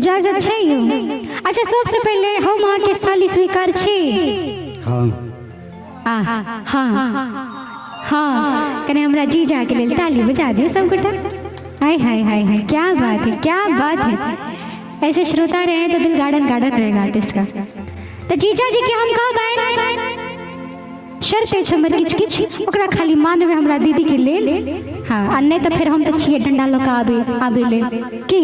इजाजत छै यौ। अच्छा सबसे पहले हम अहाँ के साली स्वीकार छी। हाँ हाँ हाँ कने हमरा जीजा के लेल ताली बजा दियो सब गोटा। हाय हाय हाय हाय क्या बात है, क्या बात है। ऐसे श्रोता रहे तो दिल गार्डन गार्डन रहेगा आर्टिस्ट का। तो जीजा जी के हम कहबै शर्ते छै हमर किछ किछ ओकरा खाली मानवे हमरा दीदी के लेल। हाँ आ नहीं तो फिर हम तो छिए डंडा लऽ के आबे ले की।